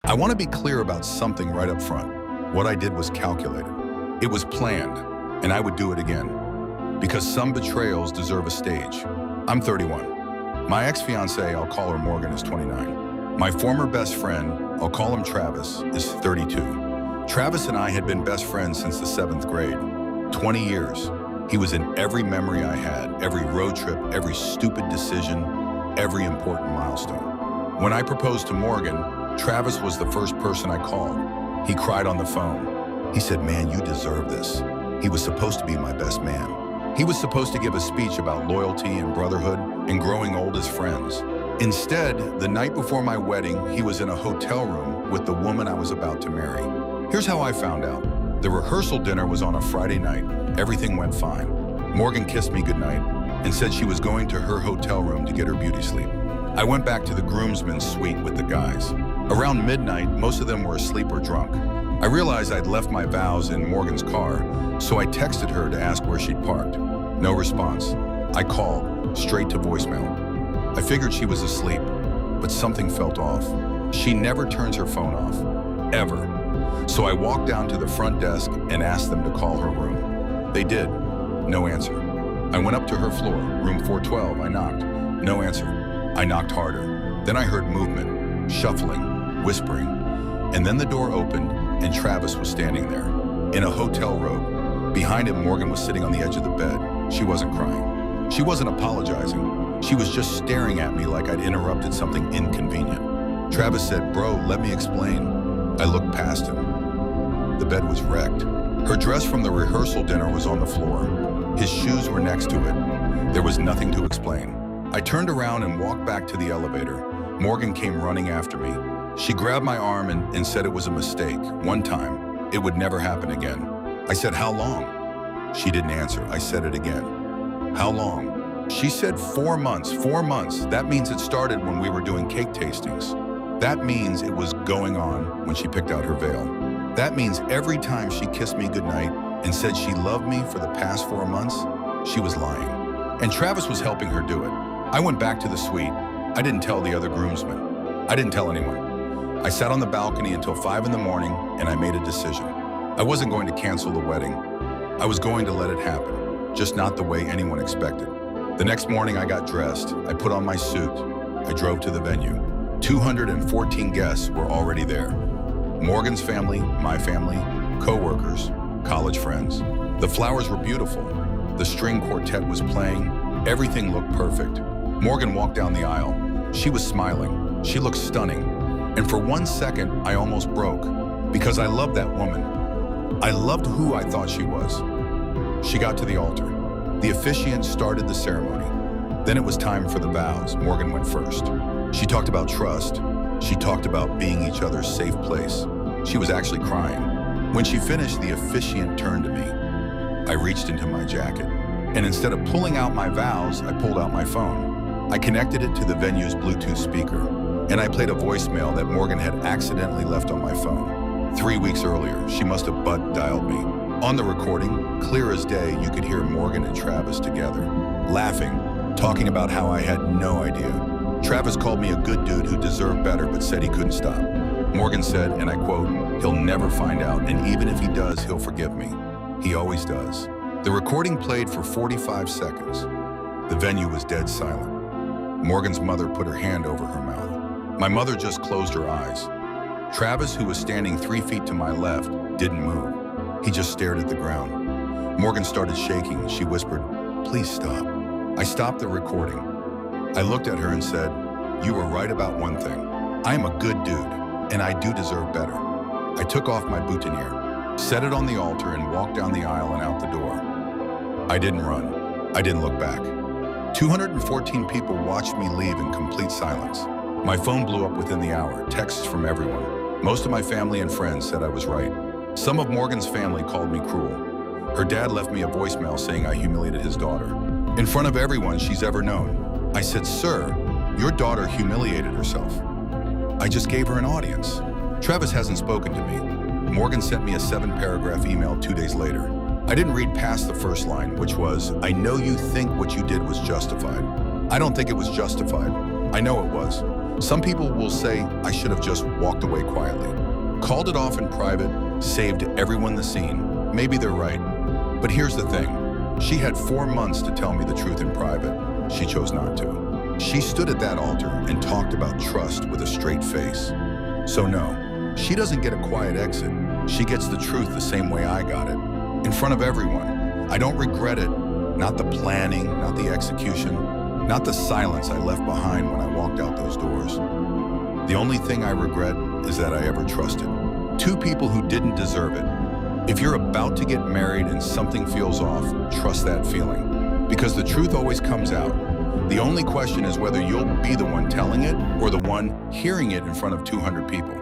I want to be clear about something right up front. What I did was calculated. It was planned, and I would do it again. Because some betrayals deserve a stage. I'm 31. My ex-fiancée, I'll call her Morgan, is 29. My former best friend, I'll call him Travis, is 32. Travis and I had been best friends since the 7th grade. 20 years. He was in every memory I had, every road trip, every stupid decision, every important milestone. When I proposed to Morgan, Travis was the first person I called. He cried on the phone. He said, "Man, you deserve this." He was supposed to be my best man. He was supposed to give a speech about loyalty and brotherhood and growing old as friends. Instead, the night before my wedding, he was in a hotel room with the woman I was about to marry. Here's how I found out. The rehearsal dinner was on a Friday night. Everything went fine. Morgan kissed me goodnight and said she was going to her hotel room to get her beauty sleep. I went back to the groomsmen's suite with the guys. Around midnight, most of them were asleep or drunk. I realized I'd left my vows in Morgan's car, so I texted her to ask where she'd parked. No response. I called, straight to voicemail. I figured she was asleep, but something felt off. She never turns her phone off, ever. So I walked down to the front desk and asked them to call her room. They did. No answer. I went up to her floor, room 412. I knocked. No answer. I knocked harder. Then I heard movement, shuffling, whispering. And then the door opened and Travis was standing there, in a hotel robe. Behind him, Morgan was sitting on the edge of the bed. She wasn't crying. She wasn't apologizing. She was just staring at me like I'd interrupted something inconvenient. Travis said, "Bro, let me explain." I looked past him. The bed was wrecked. Her dress from the rehearsal dinner was on the floor. His shoes were next to it. There was nothing to explain. I turned around and walked back to the elevator. Morgan came running after me. She grabbed my arm and said it was a mistake. One time. It would never happen again. I said, "How long?" She didn't answer. I said it again. "How long?" She said 4 months. 4 months. That means it started when we were doing cake tastings. That means it was going on when she picked out her veil. That means every time she kissed me goodnight and said she loved me for the past 4 months, she was lying. And Travis was helping her do it. I went back to the suite. I didn't tell the other groomsmen. I didn't tell anyone. I sat on the balcony until 5 in the morning and I made a decision. I wasn't going to cancel the wedding. I was going to let it happen, just not the way anyone expected. The next morning I got dressed. I put on my suit. I drove to the venue. 214 guests were already there. Morgan's family, my family, co-workers, college friends. The flowers were beautiful. The string quartet was playing. Everything looked perfect. Morgan walked down the aisle. She was smiling. She looked stunning. And for 1 second, I almost broke because I loved that woman. I loved who I thought she was. She got to the altar. The officiant started the ceremony. Then it was time for the vows. Morgan went first. She talked about trust. She talked about being each other's safe place. She was actually crying. When she finished, the officiant turned to me. I reached into my jacket, and instead of pulling out my vows, I pulled out my phone. I connected it to the venue's Bluetooth speaker, and I played a voicemail that Morgan had accidentally left on my phone. 3 weeks earlier, she must have butt dialed me. On the recording, clear as day, you could hear Morgan and Travis together, laughing, talking about how I had no idea. Travis called me a good dude who deserved better but said he couldn't stop. Morgan said, and I quote, "He'll never find out, and even if he does, he'll forgive me. He always does." The recording played for 45 seconds. The venue was dead silent. Morgan's mother put her hand over her mouth. My mother just closed her eyes. Travis, who was standing 3 feet to my left, didn't move. He just stared at the ground. Morgan started shaking. She whispered, "Please stop." I stopped the recording. I looked at her and said, "You were right about one thing. I am a good dude, and I do deserve better." I took off my boutonniere, set it on the altar, and walked down the aisle and out the door. I didn't run. I didn't look back. 214 people watched me leave in complete silence. My phone blew up within the hour, texts from everyone. Most of my family and friends said I was right. Some of Morgan's family called me cruel. Her dad left me a voicemail saying I humiliated his daughter. In front of everyone she's ever known. I said, "Sir, your daughter humiliated herself. I just gave her an audience." Travis hasn't spoken to me. Morgan sent me a 7-paragraph email 2 days later. I didn't read past the first line, which was, "I know you think what you did was justified. I don't think it was justified. I know it was. Some people will say I should have just walked away quietly. Called it off in private, saved everyone the scene. Maybe they're right. But here's the thing. She had 4 months to tell me the truth in private. She chose not to. She stood at that altar and talked about trust with a straight face. So no, she doesn't get a quiet exit. She gets the truth the same way I got it. In front of everyone. I don't regret it. Not the planning, not the execution, not the silence I left behind when I walked out those doors. The only thing I regret is that I ever trusted 2 people who didn't deserve it. If you're about to get married and something feels off, trust that feeling. Because the truth always comes out. The only question is whether you'll be the one telling it or the one hearing it in front of 200 people.